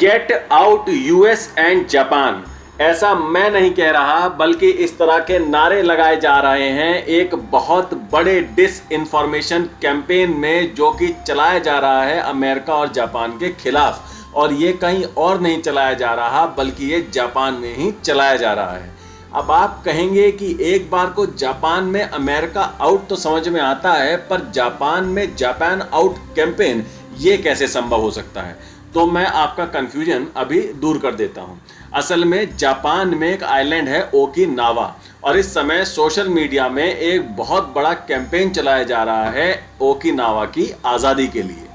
Get out US and Japan. ऐसा मैं नहीं कह रहा, बल्कि इस तरह के नारे लगाए जा रहे हैं एक बहुत बड़े डिस इन्फॉर्मेशन कैंपेन में, जो कि चलाया जा रहा है अमेरिका और जापान के खिलाफ। और ये कहीं और नहीं चलाया जा रहा, बल्कि ये जापान में ही चलाया जा रहा है। अब आप कहेंगे कि एक बार को जापान में अमेरिका आउट तो समझ में आता है, पर जापान में जापान आउट कैंपेन ये कैसे संभव हो सकता है? तो मैं आपका कंफ्यूजन अभी दूर कर देता हूं। असल में जापान में एक आइलैंड है ओकिनावा, और इस समय सोशल मीडिया में एक बहुत बड़ा कैंपेन चलाया जा रहा है ओकिनावा की आज़ादी के लिए।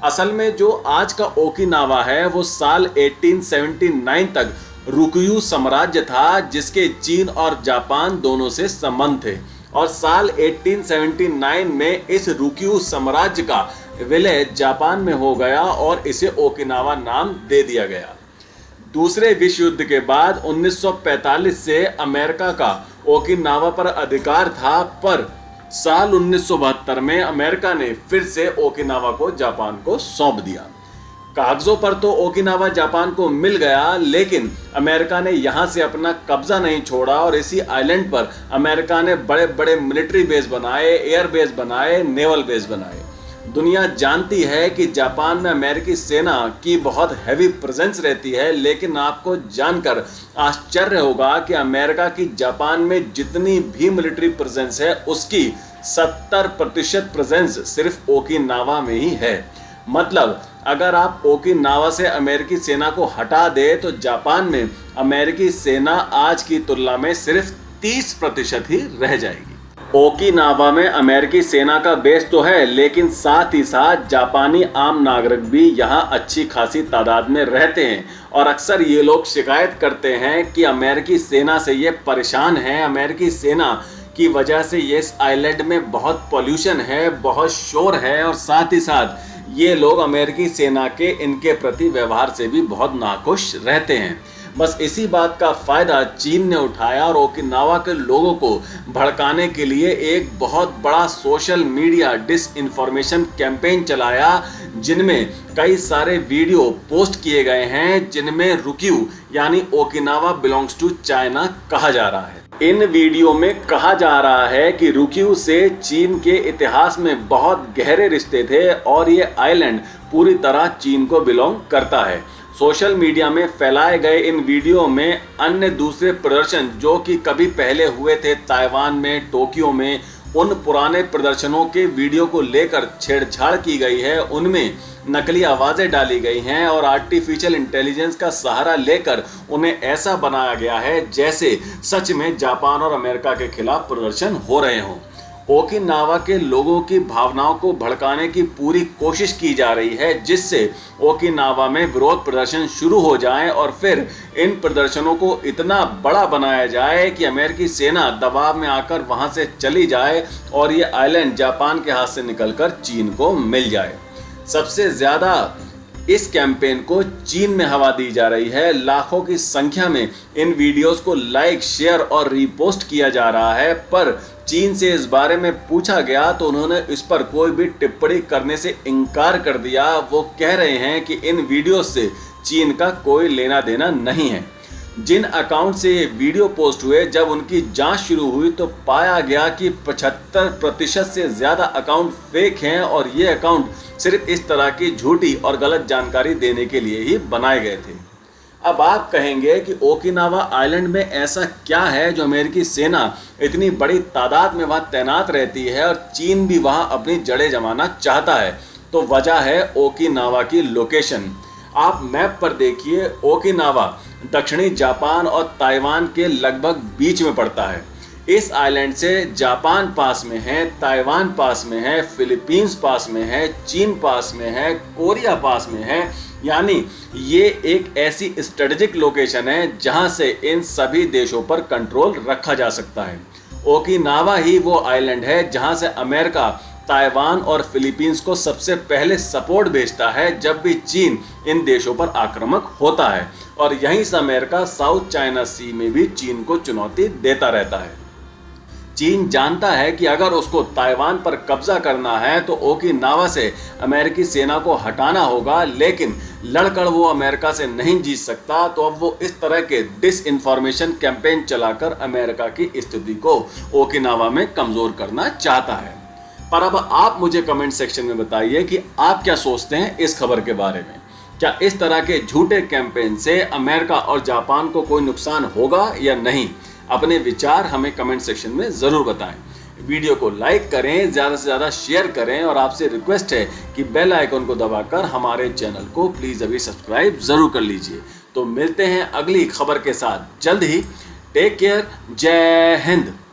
असल में जो आज का ओकिनावा है वो साल 1879 तक रुक्यू साम्राज्य था, जिसके चीन और जापान दोनों से संबंध थे। और साल 1879 में इस रुक्यू साम्राज्य का विलय जापान में हो गया और इसे ओकिनावा नाम दे दिया गया। दूसरे विश्व युद्ध के बाद 1945 से अमेरिका का ओकिनावा पर अधिकार था, पर साल 1972 में अमेरिका ने फिर से ओकिनावा को जापान को सौंप दिया। कागजों पर तो ओकिनावा जापान को मिल गया, लेकिन अमेरिका ने यहां से अपना कब्जा नहीं छोड़ा और इसी आइलैंड पर अमेरिका ने बड़े बड़े मिलिट्री बेस बनाए, एयर बेस बनाए, नेवल बेस बनाए। दुनिया जानती है कि जापान में अमेरिकी सेना की बहुत हैवी प्रेजेंस रहती है, लेकिन आपको जानकर आश्चर्य होगा कि अमेरिका की जापान में जितनी भी मिलिट्री प्रेजेंस है, उसकी 70% प्रेजेंस सिर्फ ओकिनावा में ही है। मतलब अगर आप ओकिनावा से अमेरिकी सेना को हटा दे तो जापान में अमेरिकी सेना आज की तुलना में सिर्फ 30% ही रह जाएगी। ओकिनावा में अमेरिकी सेना का बेस तो है, लेकिन साथ ही साथ जापानी आम नागरिक भी यहाँ अच्छी खासी तादाद में रहते हैं। और अक्सर ये लोग शिकायत करते हैं कि अमेरिकी सेना से ये परेशान हैं, अमेरिकी सेना की वजह से ये इस आइलैंड में बहुत पॉल्यूशन है, बहुत शोर है, और साथ ही साथ ये लोग अमेरिकी सेना के इनके प्रति व्यवहार से भी बहुत नाखुश रहते हैं। बस इसी बात का फायदा चीन ने उठाया और ओकिनावा के लोगों को भड़काने के लिए एक बहुत बड़ा social media disinformation campaign चलाया, जिनमें कई सारे वीडियो पोस्ट किए गए हैं, जिनमें रुक्यू यानी ओकिनावा बिलोंग्स टू चाइना कहा जा रहा है। इन वीडियो में कहा जा रहा है कि रुक्यू से चीन के इतिहास में बहुत गहरे रिश्ते थे और ये आइलैंड पूरी तरह चीन को बिलोंग करता है। सोशल मीडिया में फैलाए गए इन वीडियो में अन्य दूसरे प्रदर्शन जो कि कभी पहले हुए थे ताइवान में, टोक्यो में, उन पुराने प्रदर्शनों के वीडियो को लेकर छेड़छाड़ की गई है। उनमें नकली आवाज़ें डाली गई हैं और आर्टिफिशियल इंटेलिजेंस का सहारा लेकर उन्हें ऐसा बनाया गया है जैसे सच में जापान और अमेरिका के खिलाफ प्रदर्शन हो रहे हों। ओकिनावा के लोगों की भावनाओं को भड़काने की पूरी कोशिश की जा रही है, जिससे ओकिनावा में विरोध प्रदर्शन शुरू हो जाएं और फिर इन प्रदर्शनों को इतना बड़ा बनाया जाए कि अमेरिकी सेना दबाव में आकर वहां से चली जाए और ये आइलैंड जापान के हाथ से निकलकर चीन को मिल जाए। सबसे ज़्यादा इस कैंपेन को चीन में हवा दी जा रही है। लाखों की संख्या में इन वीडियोस को लाइक, शेयर और रीपोस्ट किया जा रहा है, पर चीन से इस बारे में पूछा गया तो उन्होंने इस पर कोई भी टिप्पणी करने से इनकार कर दिया। वो कह रहे हैं कि इन वीडियोस से चीन का कोई लेना देना नहीं है। जिन अकाउंट से ये वीडियो पोस्ट हुए, जब उनकी जांच शुरू हुई तो पाया गया कि 75% से ज़्यादा अकाउंट फेक हैं और ये अकाउंट सिर्फ इस तरह की झूठी और गलत जानकारी देने के लिए ही बनाए गए थे। अब आप कहेंगे कि ओकिनावा आइलैंड में ऐसा क्या है जो अमेरिकी सेना इतनी बड़ी तादाद में वहाँ तैनात रहती है और चीन भी वहाँ अपनी जड़ें जमाना चाहता है? तो वजह है ओकिनावा की लोकेशन। आप मैप पर देखिए, ओकिनावा दक्षिणी जापान और ताइवान के लगभग बीच में पड़ता है। इस आइलैंड से जापान पास में है, ताइवान पास में है, फिलीपींस पास में है, चीन पास में है, कोरिया पास में है। यानी ये एक ऐसी स्ट्रेटेजिक लोकेशन है जहां से इन सभी देशों पर कंट्रोल रखा जा सकता है। ओकिनावा ही वो आइलैंड है जहां से अमेरिका, ताइवान और फिलीपींस को सबसे पहले सपोर्ट भेजता है जब भी चीन इन देशों पर आक्रामक होता है, और यहीं से अमेरिका साउथ चाइना सी में भी चीन को चुनौती देता रहता है। चीन जानता है कि अगर उसको ताइवान पर कब्जा करना है तो ओकिनावा से अमेरिकी सेना को हटाना होगा, लेकिन लड़कर वो अमेरिका से नहीं जीत सकता। तो अब वो इस तरह के डिस इन्फॉर्मेशन कैंपेन चलाकर अमेरिका की स्थिति को ओकिनावा में कमजोर करना चाहता है। पर अब आप मुझे कमेंट सेक्शन में बताइए कि आप क्या सोचते हैं इस खबर के बारे में। क्या इस तरह के झूठे कैंपेन से अमेरिका और जापान को कोई नुकसान होगा या नहीं? अपने विचार हमें कमेंट सेक्शन में जरूर बताएं। वीडियो को लाइक करें, ज़्यादा से ज़्यादा शेयर करें और आपसे रिक्वेस्ट है कि बेल आइकन को दबाकर हमारे चैनल को प्लीज़ अभी सब्सक्राइब ज़रूर कर लीजिए। तो मिलते हैं अगली खबर के साथ जल्द ही। टेक केयर, जय हिंद।